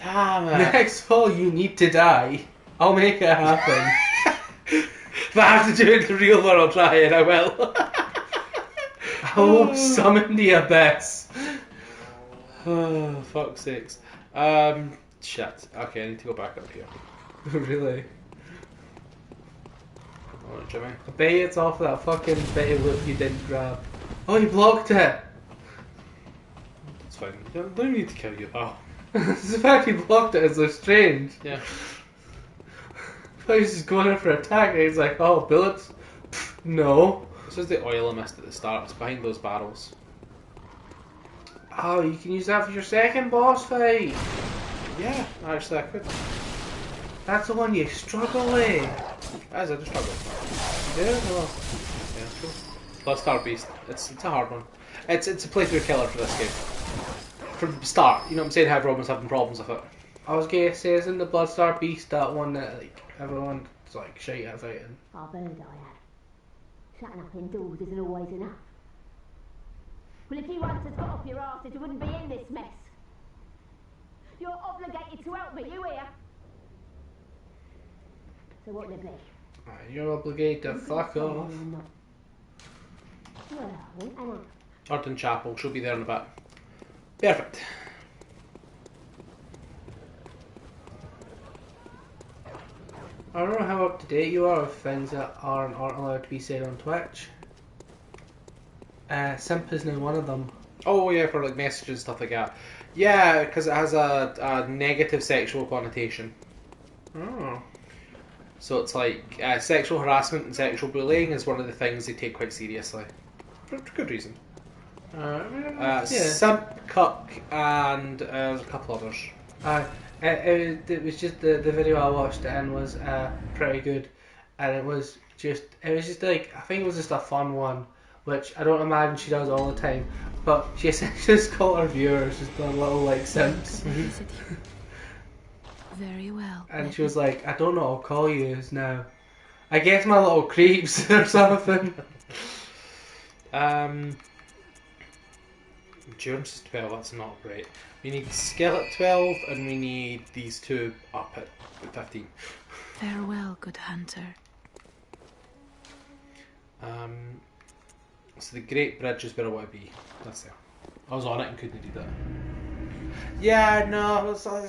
Damn it. Next fall, you need to die. I'll make it happen. If I have to do it in the real world, I'll try it, I will. I will summon the abyss. Oh, fuck's sakes. Shit. Okay, I need to go back up here. Really? Alright, Jimmy. I bet it's off that fucking bit of loop you didn't grab. Oh, you blocked it! It's fine. Don't need to kill you. Oh. The fact you blocked it is so strange. Yeah. I thought he was just going in for an attack and he's like, oh, bullets? No. This is the oil I missed at the start. It's behind those barrels. Oh, you can use that for your second boss fight. Yeah, actually I could. That's the one you struggle with. As I just struggle. Yeah, well. Yeah, cool. Bloodstar Beast. It's a hard one. It's a playthrough killer for this game. From the start, you know what I'm saying? How everyone's having problems with it. I was gonna say, isn't the Bloodstar Beast that one that like everyone's like shite at fighting? I've heard I have. Shutting up indoors isn't always enough. Well, if you once had got off your arse, you wouldn't be in this mess. You're obligated to help me, you hear? So what will it be? You're obligated to fuck off. Well, Anna. Arden Chapel. She'll be there in a bit. Perfect. I don't know how up to date you are with things that aren't allowed to be said on Twitch. Simp is now one of them. Oh yeah, for like messages and stuff like that. Yeah, because it has a negative sexual connotation. Oh. So it's like sexual harassment and sexual bullying is one of the things they take quite seriously. For good reason. Yeah. Simp, cuck, and there's a couple others. It was just the video I watched and was pretty good, and it was just like, I think it was just a fun one, which I don't imagine she does all the time, but she essentially just called her viewers just the little like simps. Very well. And she was like, I don't know what I'll call you now. I guess my little creeps or something. Endurance is 12, that's not great. We need skill at 12 and we need these two up at 15. Farewell, good hunter. So the Great Bridge is where I want to be. That's there. I was on it and couldn't do that. Yeah, no, it's on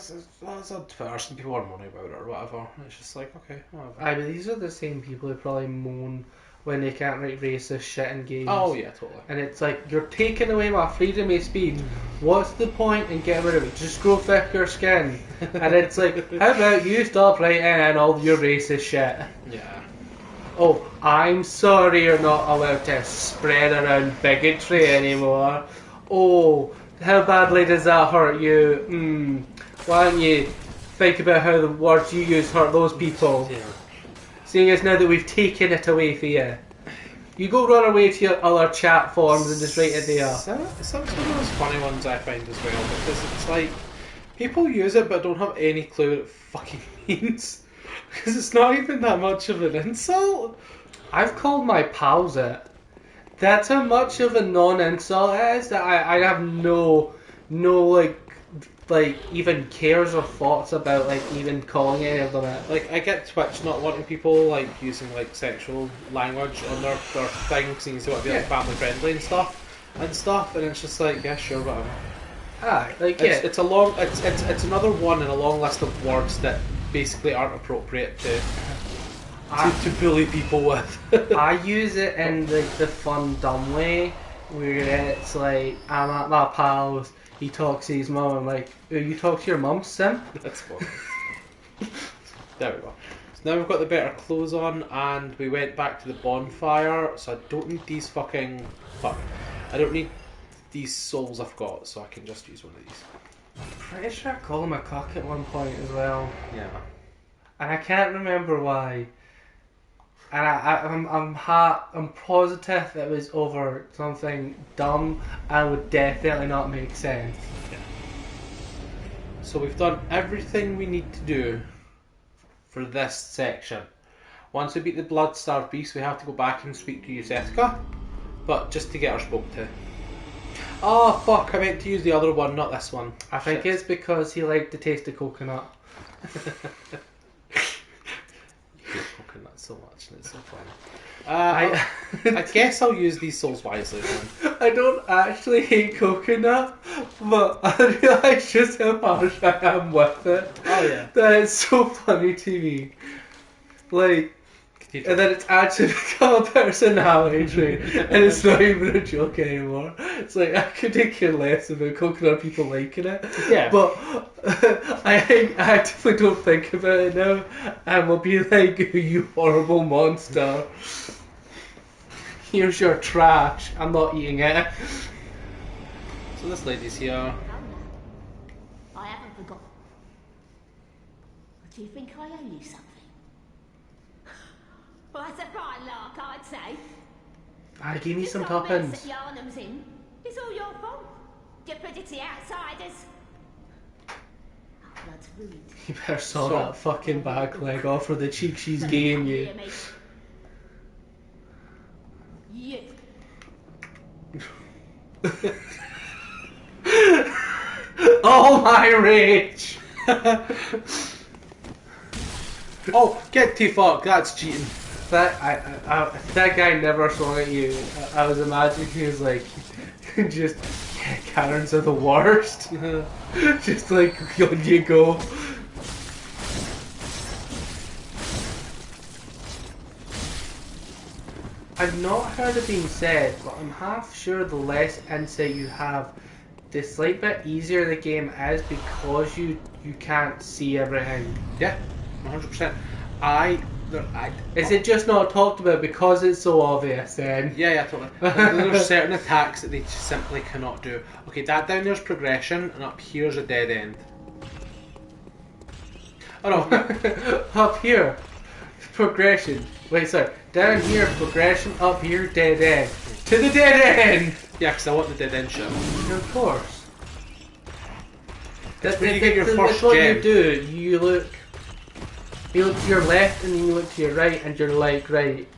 first and people were moaning about it or whatever. It's just like, okay, whatever. Aye, but these are the same people who probably moan when they can't write racist shit in games. Oh yeah, totally. And it's like, you're taking away my freedom of speech. What's the point in getting rid of it? Just grow thicker skin. And it's like, how about you stop writing in all your racist shit? Yeah. Oh, I'm sorry you're not allowed to spread around bigotry anymore. Oh, how badly does that hurt you? Why don't you think about how the words you use hurt those people? Yeah. Seeing as now that we've taken it away for you. You go run away to your other chat forums and just write it there. Some of those funny ones I find as well, because it's like, people use it but don't have any clue what it fucking means. Because it's not even that much of an insult. I've called my pals it. That's how much of a non-insult it is that I have no like even cares or thoughts about like even calling any of them it. Like, I get Twitch not wanting people like using like sexual language on their thing because they want to be like family friendly and stuff, and it's just like, yeah, sure, whatever. Aye, like It's a long, it's another one in a long list of words that basically aren't appropriate to bully people with. I use it in like the fun dumb way where it's like, I'm at my pal's, he talks to his mum, I'm like, oh, you talk to your mum, simp? That's fun. There we go. So now we've got the better clothes on and we went back to the bonfire, so I don't need these fucking... Fuck. I don't need these souls I've got, so I can just use one of these. I'm pretty sure I called him a cock at one point as well. Yeah. And I can't remember why. And I'm positive it was over something dumb and would definitely not make sense. So we've done everything we need to do for this section. Once we beat the Bloodstar Beast, we have to go back and speak to Yusetka, but just to get her spoke to. Oh fuck! I meant to use the other one, not this one. I think Shit. it's because he liked the taste of coconut. You hate coconut so much, and it's so funny. I guess I'll use these souls wisely then. I don't actually hate coconut, but I realise just how harsh I am with it. Oh yeah. That is so funny to me. Like, and then it's actually become a personality trait, and it's not even a joke anymore. It's like, I couldn't care less about coconut people liking it. Yeah. But I actively don't think about it now, and will be like, you horrible monster. Here's your trash. I'm not eating it. So this lady's here. I haven't forgotten. Do you think I owe you something? Well, that's a fine lark, I'd say. Give me This some whole mess toppings. that Yarnum's in, it's all your fault. Stupidity outsiders. Oh, blood's ruined. You better saw So- that fucking back leg off for the cheek she's giving you. Hear me. You. Oh my rage! Oh, get too fucked. That's cheating. That guy never swung at you. I was imagining he was like, just, yeah, Karens are the worst. Just like, on you go. I've not heard it being said, but I'm half sure the less insight you have, the slight bit easier the game is because you can't see everything. Yeah, 100%. Is it just not talked about because it's so obvious then? Yeah, totally. There's certain attacks that they just simply cannot do. Okay, that down there's progression, and up here's a dead end. Oh no. Up here, progression. Wait, sorry. Down here, progression. Up here, dead end. To the dead end! Yeah, because I want the dead end shit. Of course. That's where you get your That's first what gem. you do. You look to your left and then you look to your right and you're like, right.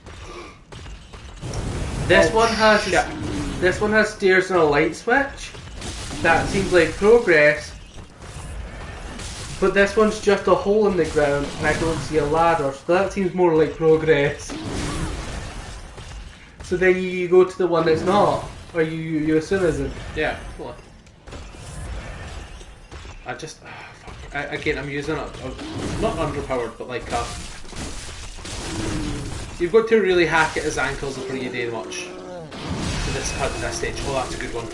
This Oh, one has shit. this one has stairs and a light switch. That seems like progress. But this one's just a hole in the ground and I don't see a ladder, so that seems more like progress. So then you go to the one that's not, or you assume isn't. Yeah, totally. I just... fuck. Again, I'm using a... Not underpowered, but like a... You've got to really hack at his ankles before you do much. To this stage. Oh, that's a good one.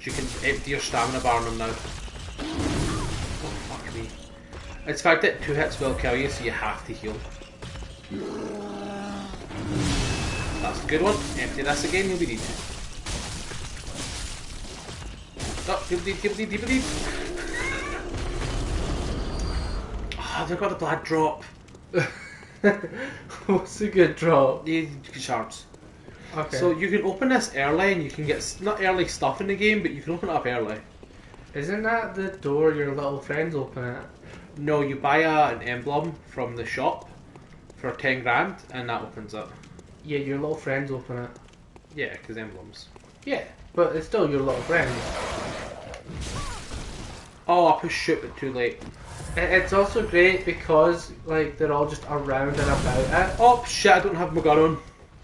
You can empty your stamina bar on him now. Oh, fuck me. It's the fact that 2 hits will kill you, so you have to heal. That's a good one. Empty this again, you'll be dead. Oh, you'll be dead. Oh, they've got a blood drop. What's a good drop? The shards. Okay. So you can open this early and you can get, not early stuff in the game, but you can open it up early. Isn't that the door your little friends open at? No, you buy an emblem from the shop for 10 grand and that opens it. Yeah, your little friends open it. Yeah, because emblems. Yeah, but it's still your little friends. Oh, I pushed shoot but too late. It's also great because like they're all just around and about it. Oh shit, I don't have my gun on.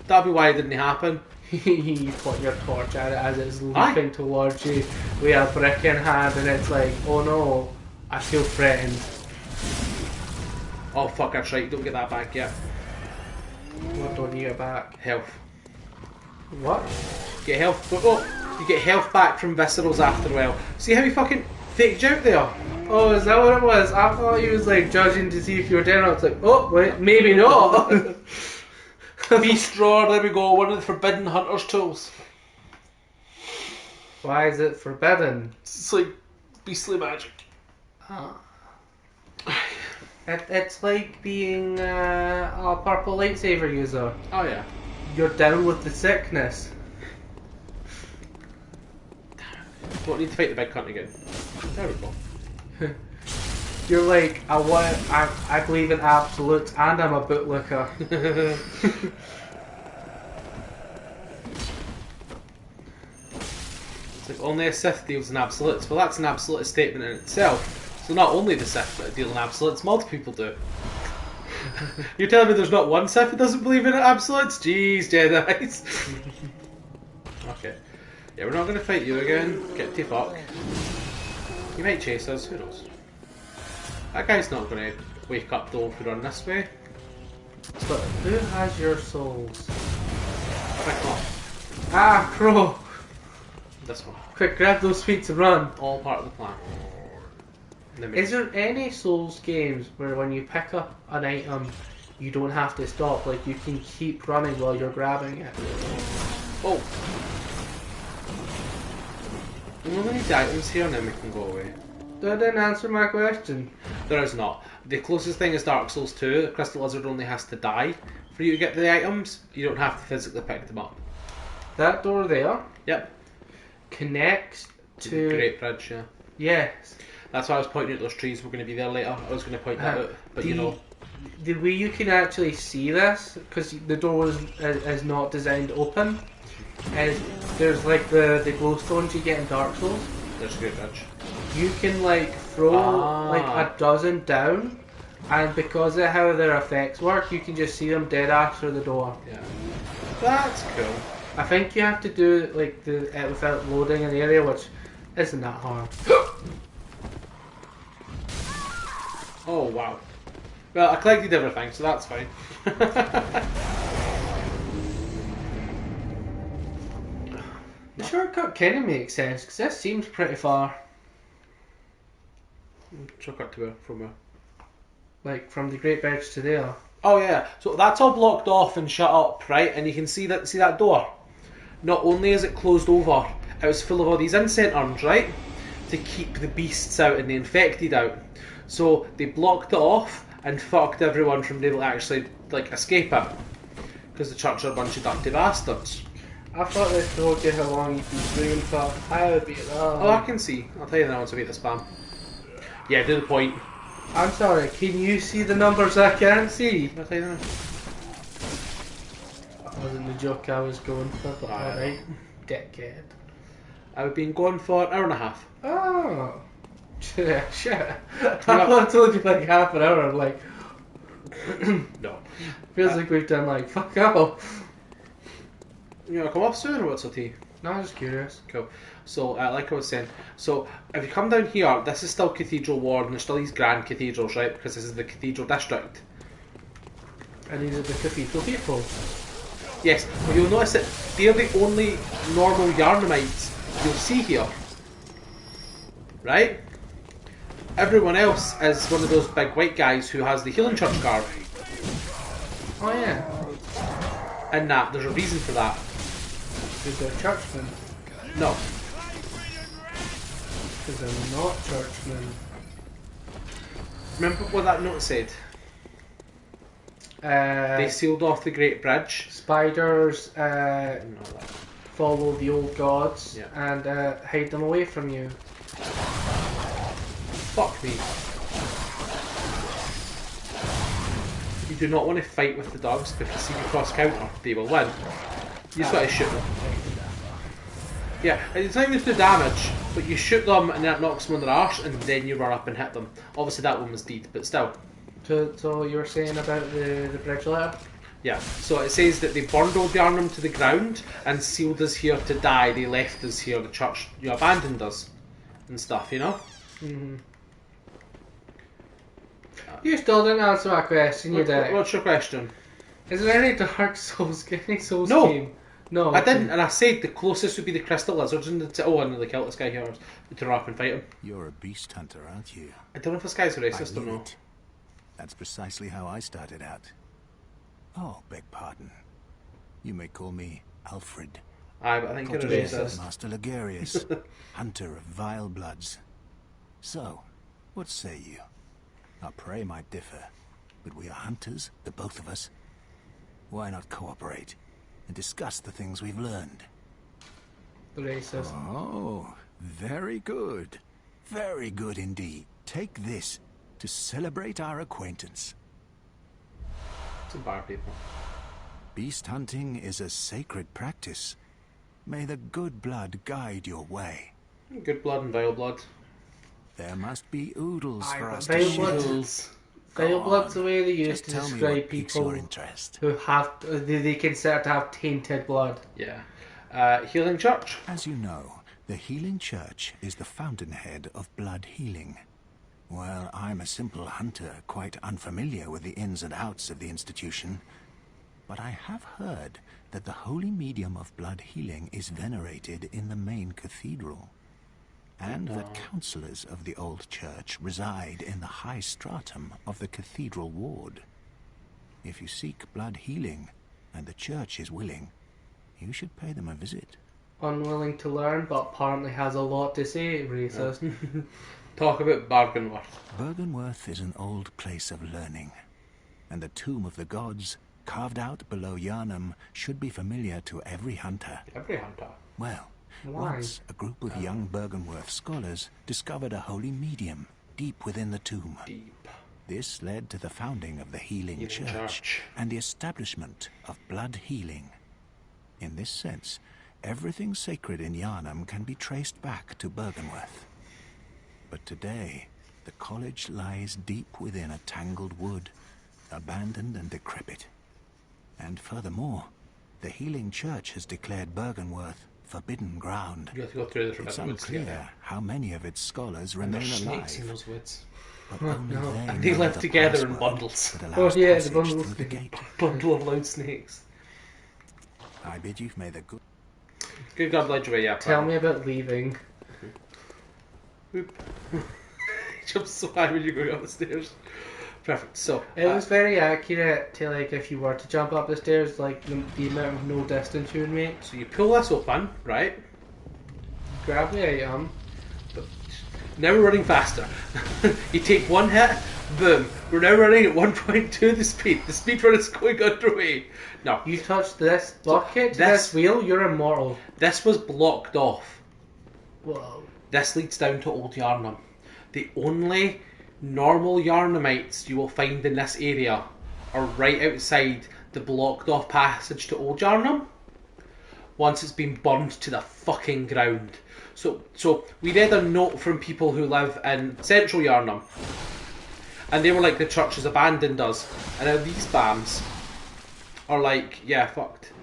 That'd be why it didn't happen. You point your torch at it as it's Aye. leaping towards you with a brick in hand, and it's like, oh no, I feel threatened. Oh fuck, that's right, don't get that back yet. What don't you get back? Health. What? Get health. Oh, you get health back from viscerals after a while. See how he fucking faked you out there? Oh, is that what it was? I thought he was like judging to see if you were dead. I was like, oh wait, maybe not. Beast Roar, there we go, one of the forbidden hunter's tools. Why is it forbidden? It's like beastly magic. It's like being a purple lightsaber user. Oh yeah. You're down with the sickness. Won't need to fight the big cunt again. There we go. You're like, I believe in absolutes and I'm a bootlicker. like, only a Sith deals in absolutes. Well, that's an absolute statement in itself. So not only the Sith that deal in absolutes, multiple people do. You're telling me there's not one Sith who doesn't believe in absolutes? Jeez, Jedi's. Okay. Yeah, we're not going to fight you again. Get to fuck. You might chase us, who knows? That guy's not going to wake up though if we run this way. But who has your souls? Quick up. Ah, Crow! This one. Quick, grab those feet and run. All part of the plan. Is there any Souls games where when you pick up an item, you don't have to stop? Like, you can keep running while you're grabbing it? Oh! We only need the items here and then we can go away. That didn't answer my question. There is not. The closest thing is Dark Souls 2. The Crystal Lizard only has to die for you to get the items. You don't have to physically pick them up. That door there Yep. connects The to... Great Bridge, yeah. Yes. That's why I was pointing out those trees were going to be there later. I was going to point that out, but you know. The way you can actually see this, because the door is not designed open, is there's like the glowstones you get in Dark Souls. There's Great Bridge. You can like throw like a dozen down, and because of how their effects work, you can just see them dead after the door. Yeah. That's cool. I think you have to do like without loading an area, which isn't that hard. Oh, wow. Well, I collected everything, so that's fine. The shortcut kind of makes sense, because this seems pretty far. Shortcut to where? From where? Like, from the Great Bridge to there. Oh yeah, so that's all blocked off and shut up, right? And you can see that door. Not only is it closed over, it was full of all these incense urns, right? To keep the beasts out and the infected out. So they blocked it off and fucked everyone from being able to actually like escape it. Because the church are a bunch of dirty bastards. I thought they told you how long you'd been doing for. I would be Oh, I can see. I'll tell you now once I beat the spam. Yeah, do the point. I'm sorry, can you see the numbers I can't see? I'll tell you now. That wasn't the joke I was going for, but alright. Dickhead. I've been going for an hour and a half. Oh. Shit. I thought I told you like half an hour, like... No. Feels like we've done like, fuck off. You gonna come off soon or what's the tea? No, I'm just curious. Cool. So, like I was saying, so if you come down here, this is still Cathedral Ward, and there's still these grand cathedrals, right? Because this is the Cathedral District. And these are the cathedral people. Yes, but you'll notice that they're the only normal Yarnamites you'll see here. Right? Everyone else is one of those big white guys who has the Healing Church garb. Oh yeah. And that, there's a reason for that. Because they're churchmen. No. Because they're not churchmen. Remember what that note said? They sealed off the Great Bridge. Spiders No, that. follow the old gods Yeah. and hide them away from you. Fuck me. You do not want to fight with the dogs because if you cross counter, they will win. You just got to shoot them. Yeah, and it's not even the damage, but you shoot them and that knocks them on their arse and then you run up and hit them. Obviously that one was deed, but still. So you were saying about the bridge letter? Yeah, so it says that they burned Old Yarnum to the ground and sealed us here to die. They left us here, the church abandoned us and stuff, you know? Mm-hmm. You still didn't answer my question, you did. What's your question? Is there any Dark Souls, any Souls No. game? No. I didn't, and I said the closest would be the Crystal Lizards and and the kill this guy here to run up and fight him. You're a beast hunter, aren't you? I don't know if this guy's I racist or knew not. it. That's precisely how I started out. Oh, beg pardon. You may call me Alfred. Aye, but I think you're a Cultivation. racist. Master Legarius, hunter of vile bloods. So, what say you? Our prey might differ, but we are hunters, the both of us. Why not cooperate and discuss the things we've learned? Racist. Oh, very good. Very good indeed. Take this to celebrate our acquaintance. Some bar people. Beast hunting is a sacred practice. May the good blood guide your way. Good blood and vile blood. There must be oodles Aye, for but us to vile shoot. blood- Oodles. Vile Go blood's on. the way they used Just to tell me describe what piques people your interest. who have they consider to have tainted blood. Yeah. Healing Church. As you know, the Healing Church is the fountainhead of blood healing. Well, I'm a simple hunter, quite unfamiliar with the ins and outs of the institution. But I have heard that the holy medium of blood healing is venerated in the main cathedral, and that counselors of the old church reside in the high stratum of the cathedral ward. If you seek blood healing, and the church is willing, you should pay them a visit. Unwilling to learn, but apparently has a lot to say, racist. Talk about Bargainworth. Byrgenworth is an old place of learning, and the Tomb of the Gods, carved out below Yharnam, should be familiar to every hunter. Every hunter. Well, Why? once a group of young Byrgenworth scholars discovered a holy medium deep within the tomb. Deep. This led to the founding of the Healing Healing Church Church. and the establishment of blood healing. In this sense, everything sacred in Yharnam can be traced back to Byrgenworth. But today, the college lies deep within a tangled wood, abandoned and decrepit. And furthermore, the Healing Church has declared Byrgenworth forbidden ground. You have to go through the It's Forbidden Woods to get unclear there. how many of its scholars And remain there's snakes in alive, those woods. but only no. they And they know live the together in password bundles. that Oh allows yeah, the passage bundles. through the gate. Bundle of loud snakes. I bid you may the good... Good God, led you away, yeah. Tell me about leaving. Oop. Jumps so high when you go up the stairs. Perfect. So, It was very accurate to like if you were to jump up the stairs, like the amount of no distance you would make. so you pull this open, right? Grab the item. Now we're running faster. You take one hit, boom. We're now running at 1.2 the speed. The speed run is going underway. No, You touch this bucket, this- this wheel, you're immortal. this was blocked off. Whoa. This leads down to Old Yharnam. The only normal Yharnamites you will find in this area are right outside the blocked off passage to Old Yharnam. Once it's been burned to the fucking ground. So we read a note from people who live in Central Yharnam, and they were like, the church has abandoned us. And now these BAMs are like, yeah, fucked.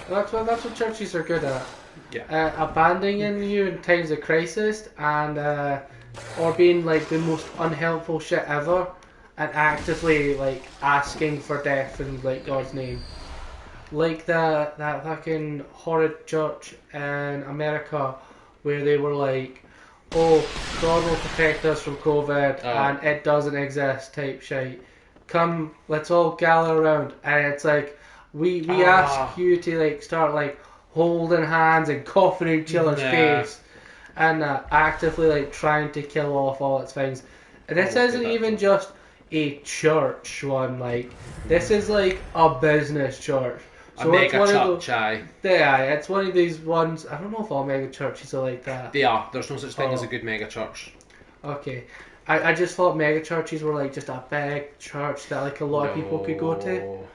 That's what churches are good at. Yeah. Abandoning you in times of crisis and or being like the most unhelpful shit ever and actively like asking for death in like God's name. Like that fucking horrid church in America where they were like, oh, God will protect us from COVID and it doesn't exist type shit. Come, let's all gather around. And it's like, we ask you to like start like holding hands and coughing in each other's Yeah. face and actively like trying to kill off all its things. And this I won't isn't do that, even so. just a church one, like this is like a business church. A mega church, aye. Yeah, it's one of these ones. I don't know if all mega churches are like that. They are. There's no such thing as a Oh. good mega church. Okay, I just thought mega churches were like just a big church that like a lot of people could go to. No.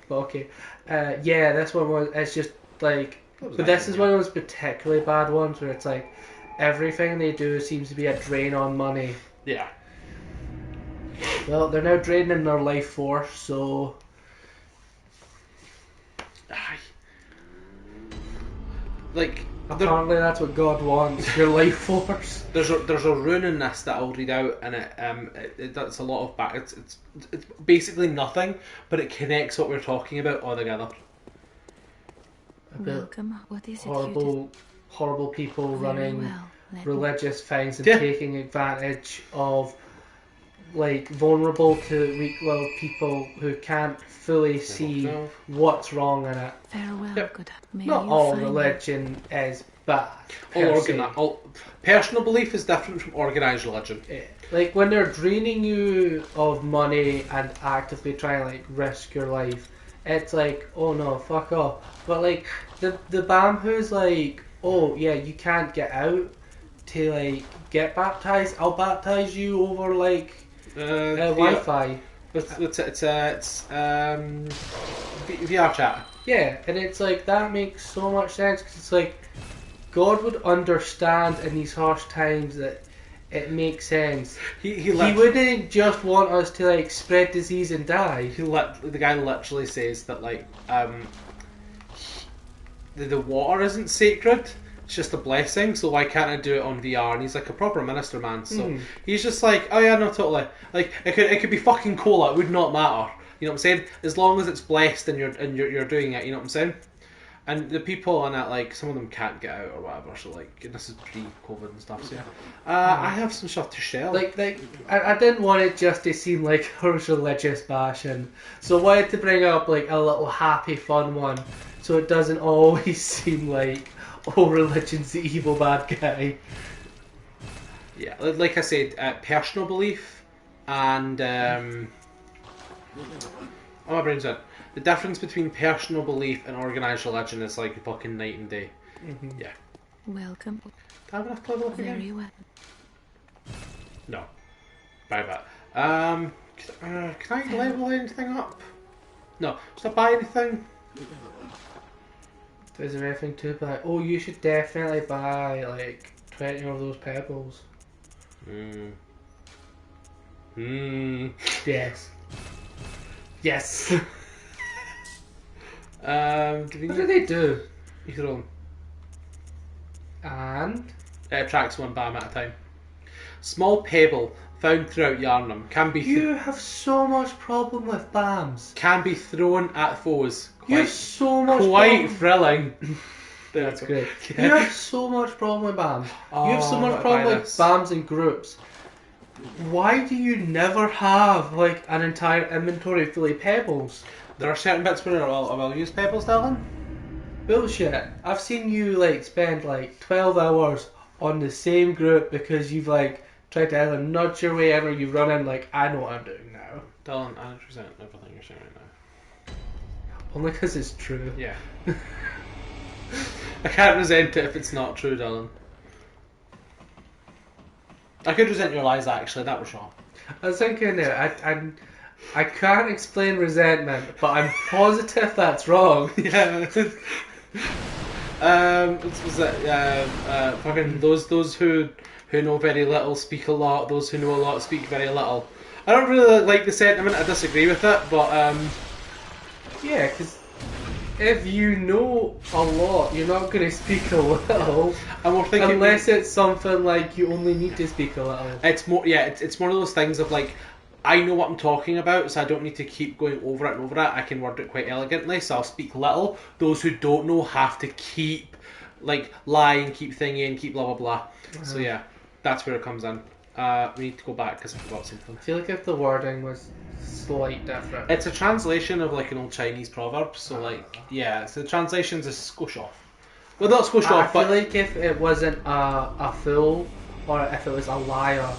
But okay, yeah, this one was. It's just like, was but this nice, is yeah. one of those particularly bad ones where it's like everything they do seems to be a drain on money. Yeah. Well, they're now draining their life force, so Aye. Like, apparently that's what God wants, your life force. there's a rune in this that I'll read out, and it does a lot of back. It's basically nothing, but it connects what we're talking about all together. About Welcome. What is it you horrible people do? Very running well. Let me- religious things and Yeah. taking advantage of like vulnerable to weak-willed people who can't fully see No. what's wrong in it. Farewell, Yep. good. May Not you all find religion is bad. All personal belief is different from organised religion. Like when they're draining you of money and actively trying to like risk your life, it's like, oh no, fuck off. But like the BAM who's like, oh yeah, you can't get out to like get baptized. I'll baptize you over like Yeah. Wi-Fi. It's VR chat. Yeah, and it's like that makes so much sense because it's like God would understand in these harsh times that it makes sense. He wouldn't just want us to like spread disease and die. The guy literally says that like the water isn't sacred. It's just a blessing. So why can't I do it on VR? And he's like a proper minister, man. So he's just like, oh yeah, no, totally. Like it could be fucking cola. It would not matter. You know what I'm saying? As long as it's blessed and you're doing it. You know what I'm saying? And the people on it, like, some of them can't get out or whatever, so, like, this is pre-COVID and stuff, so yeah. I have some stuff to share. Like I didn't want it just to seem like harsh religious bashing, so I wanted to bring up, like, a little happy, fun one, so it doesn't always seem like, oh, religion's the evil bad guy. Yeah, like I said, personal belief and, oh, my brain's in. The difference between personal belief and organised religion is like fucking night and day. Yeah. Welcome. Do I have enough to level up again? Very well. No. Buy that. Can I level anything up? No. Should I buy anything? Is there anything to buy? Oh, you should definitely buy like 20 of those pebbles. Yes. Yes. What do they do? You throw them. And It attracts one bam at a time. Small pebble found throughout Yarnum can be you have so much problem with BAMs. can be thrown at foes. You have so much Quite problem. thrilling. That's great. Yeah. You have so much problem with BAMs. You have so Oh, much buy problem with this. BAMs in groups. Why do you never have like an entire inventory full of pebbles? There are certain bits where I'll use pebbles, Dylan. Bullshit. I've seen you like spend like 12 hours on the same group because you've like tried to either nudge your way in or you run in like, I know what I'm doing now. Dylan, I resent everything you're saying right now. Only because it's true. Yeah. I can't resent it if it's not true, Dylan. I could resent your lies, actually. That was wrong. I was thinking there, I can't explain resentment, but I'm positive that's wrong. Yeah. Was it fucking those who know very little speak a lot. Those who know a lot speak very little. I don't really like the sentiment. I disagree with it, but Yeah, because if you know a lot, you're not going to speak a little. I'm more thinking Unless it's something like you only need to speak a little. it's more it's one of those things of like, I know what I'm talking about, so I don't need to keep going over it and over it. I can word it quite elegantly, so I'll speak little. Those who don't know have to keep like lie and keep thingy and keep blah blah blah. So yeah, that's where it comes in. We need to go back because I forgot something. I feel like if the wording was slight different. It's a translation of like an old Chinese proverb, so like yeah, so the translation's a squish off. Well, not squish I off, feel but like if it wasn't a fool or if it was a liar,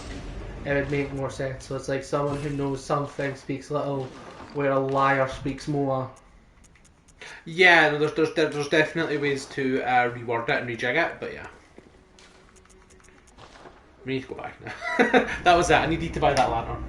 it would make more sense. So it's like someone who knows something speaks little, where a liar speaks more. yeah, no, there's definitely ways to reword it and rejig it, but yeah. We need to go back now. That was it. I needed to buy that lantern.